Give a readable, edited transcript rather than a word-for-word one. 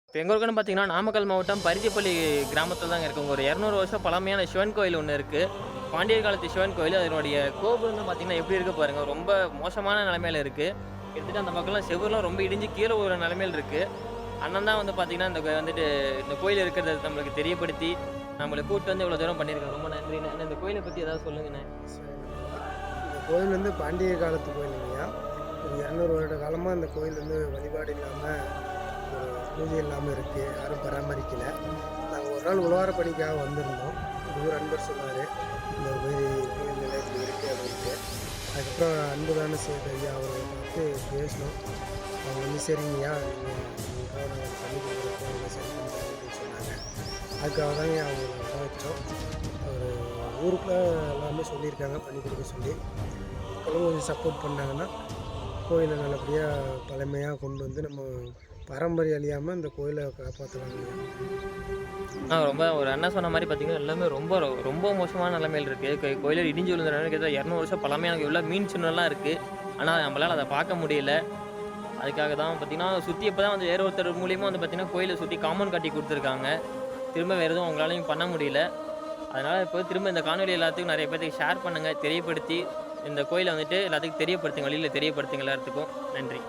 இப்போ எங்க இருக்குன்னு பார்த்தீங்கன்னா, நாமக்கல் மாவட்டம் பரிதிப்பள்ளி கிராமத்தில தாங்க இருக்குங்க. ஒரு 200 வருஷம் பழமையான சிவன் கோயில் ஒண்ணு இருக்கு. பாண்டியர் காலத்து சிவன் கோயில். அதனுடைய கோபுரம்னு பார்த்தீங்கன்னா, எப்படி இருக்கு பாருங்க. ரொம்ப மோசமான நிலைமையில இருக்கு. கிட்டத்தட்ட அந்த பக்கம்லாம் செவுருலாம் ரொம்ப இடிஞ்சு கீழ விழுற நிலைமையில இருக்கு. அண்ணன் தான் வந்து பார்த்தீங்கன்னா, இந்த கோயில் இருக்கிறத நம்மளுக்கு தெரியப்படுத்தி, நம்மள கூட்டு வந்து இவ்வளோ தூரம் பண்ணியிருக்காங்க. ரொம்ப நன்றிண்ணே. அண்ணா இந்த கோயில பத்தி ஏதாவது சொல்லுங்கண்ணே. இந்த கோயில் வந்து பாண்டிய காலத்து கோயிலுங்கய்யா. ஒரு 200 வருட காலமாக இந்த கோயில் வந்து வழிபாடு இல்லாமல், ஒரு பூஜை இல்லாமல் இருக்குது. யாரும் பராமரிக்கல. நாங்கள் ஒரு நாள் உழவார பணிக்காக வந்திருந்தோம். ஒரு நண்பர் சொன்னார், இந்த மாதிரி கோயில் நிலை இப்படி இருக்குது அப்படின்ட்டு. அதுக்கப்புறம் அன்புதான சேது ஐயா அவரை பார்த்து பேசினோம். அவங்க வந்து சரிங்கய்யா, நீங்கள் நாங்கள் பண்ணி கொடுக்குறோம், அவங்க சரி பண்ணுறாங்க அப்படின்னு சொன்னாங்க. அதுக்காக தாங்க அவங்க வர வச்சோம். ஒரு ஊருக்குள்ள எல்லாமே சொல்லியிருக்காங்க பண்ணி கொடுக்க சொல்லி. மக்களும் கொஞ்சம் சப்போர்ட் பண்ணாங்கன்னா, கோயிலை நல்லபடியாக பழமையாக கொண்டு வந்து நம்ம பாரம்பரியம் அழியாமல் இந்த கோயிலை காப்பாற்றலாங்க. ரொம்ப ஒரு அண்ணன் சொன்ன மாரி பார்த்தீங்கன்னா, எல்லாமே ரொம்ப மோசமான நிலைமையில இருக்கு. கோயிலே இடிஞ்சு விழுந்த நிலைமையில கிட்டத்தட்ட 200 வருஷம் பழமையான உள்ள மீன் சின்னம்லாம் இருக்கு. ஆனா, நம்மளால அத பார்க்க முடியல. அதுக்காக தான் பார்த்தீங்கன்னா, சுத்தி இப்ப தான் வந்து வேற ஒருத்தர் மூலியமா வந்து பார்த்தீங்கன்னா, கோயில சுத்தி காம்பவுண்ட் கட்டி குடுத்துருக்காங்க. திரும்ப வேற எதுவும் அவங்களாலயும் பண்ண முடியல. அதனால இப்போ திரும்ப இந்த காணொளி எல்லாத்துக்கும் நெறைய பேத்துக்கு ஷேர் பண்ணுங்க. தெரியப்படுத்தி இந்த கோயில வந்துட்டு எல்லாத்துக்கும் தெரியப்படுத்துங்க. வெளியில தெரியப்படுத்துங்க எல்லாத்துக்கும். நன்றி.